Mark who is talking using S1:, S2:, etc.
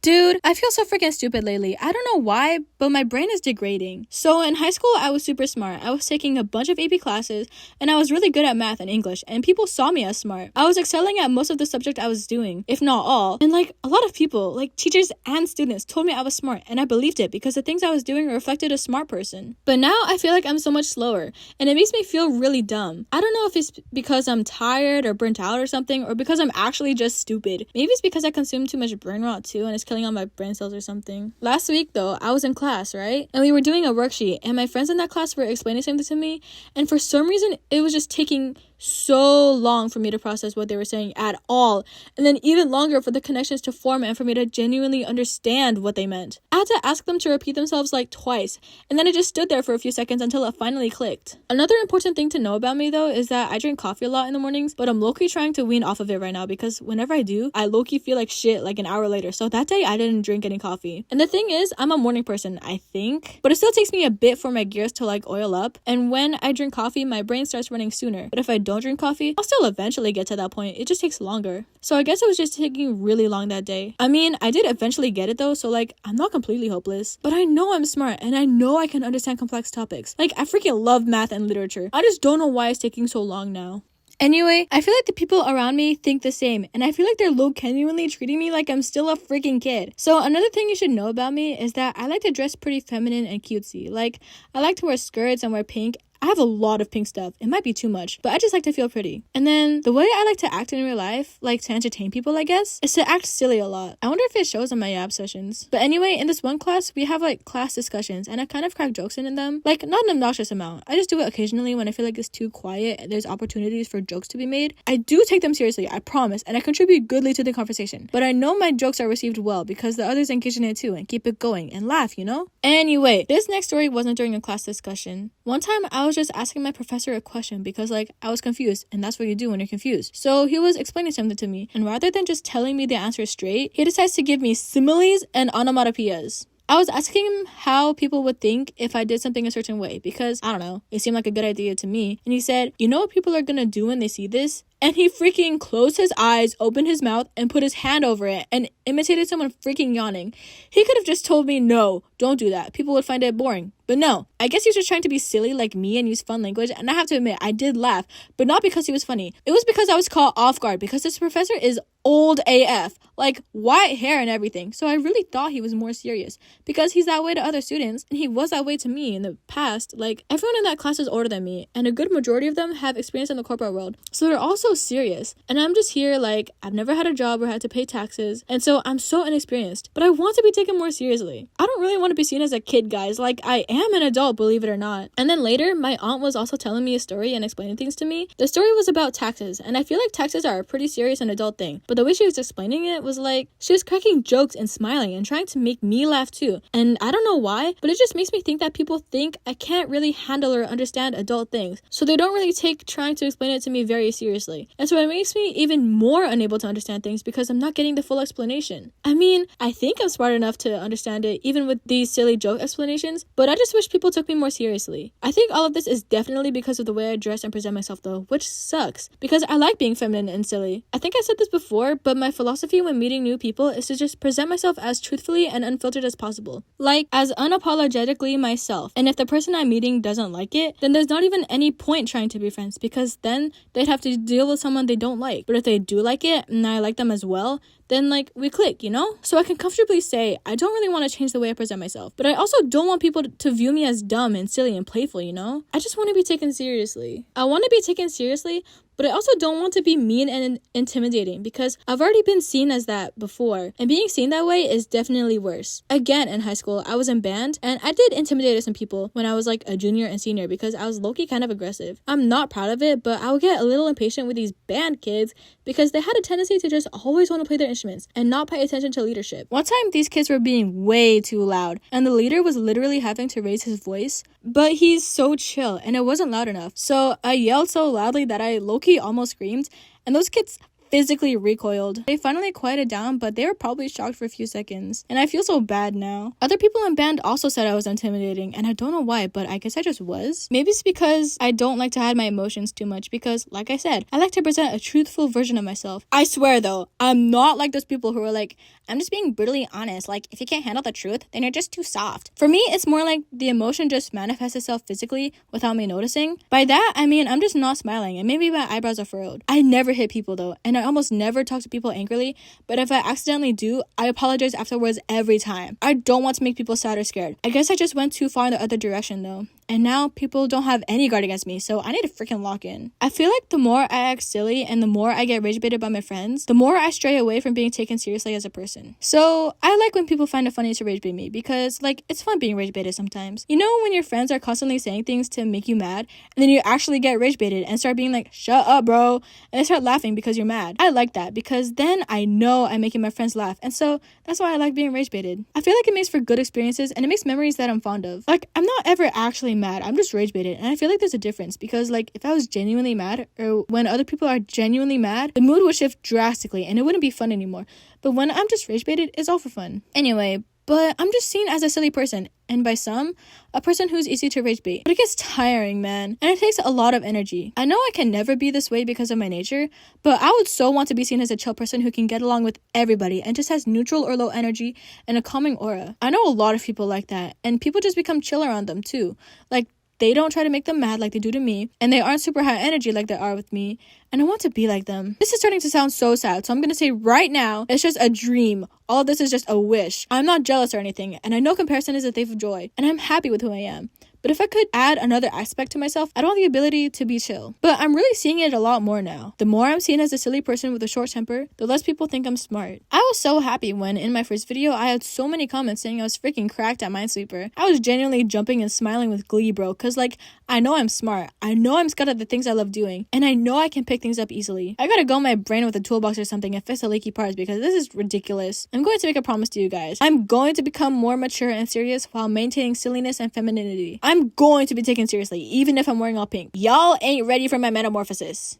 S1: Dude, I feel so freaking stupid lately. I don't know why, but my brain is degrading. So in high school, I was super smart. I was taking a bunch of AP classes, and I was really good at math and English, and people saw me as smart. I was excelling at most of the subject I was doing, if not all. And like, a lot of people, like teachers and students, told me I was smart, and I believed it because the things I was doing reflected a smart person. But now I feel like I'm so much slower, and it makes me feel really dumb. I don't know if it's because I'm tired or burnt out or something, or because I'm actually just stupid. Maybe it's because I consume too much brain rot too, and it's killing all my brain cells or something. Last week though, I was in class, right? And we were doing a worksheet, and my friends in that class were explaining something to me, and for some reason, it was just taking so long for me to process what they were saying at all, and then even longer for the connections to form and for me to genuinely understand what they meant. I had to ask them to repeat themselves like twice, and then I just stood there for a few seconds until it finally clicked. Another important thing to know about me though is that I drink coffee a lot in the mornings, but I'm low-key trying to wean off of it right now because whenever I do, I low-key feel like shit like an hour later. So that day I didn't drink any coffee. And the thing is, I'm a morning person, I think, but it still takes me a bit for my gears to like oil up, and when I drink coffee, my brain starts running sooner. But if I don't drink coffee, I'll still eventually get to that point. It just takes longer. So I guess it was just taking really long that day. I mean, I did eventually get it though, so like, I'm not completely hopeless. But I know I'm smart, and I know I can understand complex topics. Like, I freaking love math and literature. I just don't know why it's taking so long now. Anyway, I feel like the people around me think the same, and I feel like they're genuinely treating me like I'm still a freaking kid. So another thing you should know about me is that I like to dress pretty feminine and cutesy. Like, I like to wear skirts and wear pink. I have a lot of pink stuff. It might be too much, but I just like to feel pretty. And then the way I like to act in real life, like to entertain people, I guess, is to act silly a lot. I wonder if it shows in my YAB sessions. But anyway, in this one class, we have like class discussions, and I kind of crack jokes in them. Like, not an obnoxious amount. I just do it occasionally when I feel like it's too quiet and there's opportunities for jokes to be made. I do take them seriously, I promise, and I contribute goodly to the conversation. But I know my jokes are received well because the others engage in it too and keep it going and laugh, you know? Anyway, this next story wasn't during a class discussion. One time, I was just asking my professor a question because like I was confused, and that's what you do when you're confused. So he was explaining something to me, and rather than just telling me the answer straight, he decides to give me similes and onomatopoeias. I was asking him how people would think if I did something a certain way because, I don't know, it seemed like a good idea to me. And he said, you know what people are gonna do when they see this? And he freaking closed his eyes, opened his mouth, and put his hand over it and imitated someone freaking yawning. He could have just told me, no, don't do that. People would find it boring. But no, I guess he was just trying to be silly like me and use fun language, and I have to admit, I did laugh, but not because he was funny. It was because I was caught off guard because this professor is old AF, like white hair and everything. So I really thought he was more serious because he's that way to other students, and he was that way to me in the past. Like, everyone in that class is older than me, and a good majority of them have experience in the corporate world. So they're all so serious, and I'm just here like, I've never had a job or had to pay taxes, and so I'm so inexperienced, but I want to be taken more seriously. I don't really want to be seen as a kid, guys. Like, I am an adult, believe it or not. And then later, my aunt was also telling me a story and explaining things to me. The story was about taxes, and I feel like taxes are a pretty serious and adult thing, but the way she was explaining it was like, she was cracking jokes and smiling and trying to make me laugh too. And I don't know why, but it just makes me think that people think I can't really handle or understand adult things, so they don't really take trying to explain it to me very seriously. And so it makes me even more unable to understand things because I'm not getting the full explanation. I mean, I think I'm smart enough to understand it even with these silly joke explanations, but I just wish people took me more seriously. I think all of this is definitely because of the way I dress and present myself though, which sucks because I like being feminine and silly. I think I said this before, but my philosophy when meeting new people is to just present myself as truthfully and unfiltered as possible. Like, as unapologetically myself. And if the person I'm meeting doesn't like it, then there's not even any point trying to be friends because then they'd have to deal with someone they don't like. But if they do like it and I like them as well, then like we click, you know? So I can comfortably say I don't really want to change the way I present myself, but I also don't want people to view me as dumb and silly and playful, you know? I just want to be taken seriously. I want to be taken seriously, but I also don't want to be mean and intimidating because I've already been seen as that before, and being seen that way is definitely worse. Again, in high school, I was in band, and I did intimidate some people when I was like a junior and senior because I was low-key kind of aggressive. I'm not proud of it, but I would get a little impatient with these band kids because they had a tendency to just always want to play their instruments and not pay attention to leadership. One time, these kids were being way too loud, and the leader was literally having to raise his voice, but he's so chill, and it wasn't loud enough. So I yelled so loudly that I low-key almost screamed, and those kids physically recoiled. They finally quieted down, but they were probably shocked for a few seconds, and I feel so bad now. Other people in band also said I was intimidating, and I don't know why, but I guess I just was. Maybe it's because I don't like to hide my emotions too much because, like I said, I like to present a truthful version of myself. I swear though, I'm not like those people who are like, I'm just being brutally honest. Like, if you can't handle the truth, then you're just too soft. For me, it's more like the emotion just manifests itself physically without me noticing. By that, I mean I'm just not smiling and maybe my eyebrows are furrowed. I never hit people though, and I almost never talk to people angrily, but if I accidentally do, I apologize afterwards every time. I don't want to make people sad or scared. I guess I just went too far in the other direction though. And now people don't have any guard against me, so I need to freaking lock in. I feel like the more I act silly and the more I get rage baited by my friends, the more I stray away from being taken seriously as a person. So I like when people find it funny to rage bait me because, like, it's fun being rage baited sometimes. You know when your friends are constantly saying things to make you mad, and then you actually get rage baited and start being like, shut up, bro, and they start laughing because you're mad. I like that because then I know I'm making my friends laugh, and so that's why I like being rage baited. I feel like it makes for good experiences and it makes memories that I'm fond of. Like, I'm not ever actually mad, I'm just rage baited, and I feel like there's a difference because, like, if I was genuinely mad or when other people are genuinely mad, the mood would shift drastically and it wouldn't be fun anymore. But when I'm just rage baited, it's all for fun. Anyway, but I'm just seen as a silly person, and by some, a person who's easy to rage bait. But it gets tiring, man, and it takes a lot of energy. I know I can never be this way because of my nature, but I would so want to be seen as a chill person who can get along with everybody and just has neutral or low energy and a calming aura. I know a lot of people like that, and people just become chill around them too. Like, they don't try to make them mad like they do to me, and they aren't super high energy like they are with me, and I want to be like them. This is starting to sound so sad, so I'm gonna say right now, it's just a dream. All of this is just a wish. I'm not jealous or anything, and I know comparison is a thief of joy, and I'm happy with who I am. But if I could add another aspect to myself, I'd want the ability to be chill. But I'm really seeing it a lot more now. The more I'm seen as a silly person with a short temper, the less people think I'm smart. I was so happy when, in my first video, I had so many comments saying I was freaking cracked at minesweeper. I was genuinely jumping and smiling with glee, bro, cause like, I know I'm smart, I know I'm good at the things I love doing, and I know I can pick things up easily. I gotta go my brain with a toolbox or something and fix the leaky parts because this is ridiculous. I'm going to make a promise to you guys. I'm going to become more mature and serious while maintaining silliness and femininity. I'm going to be taken seriously, even if I'm wearing all pink. Y'all ain't ready for my metamorphosis.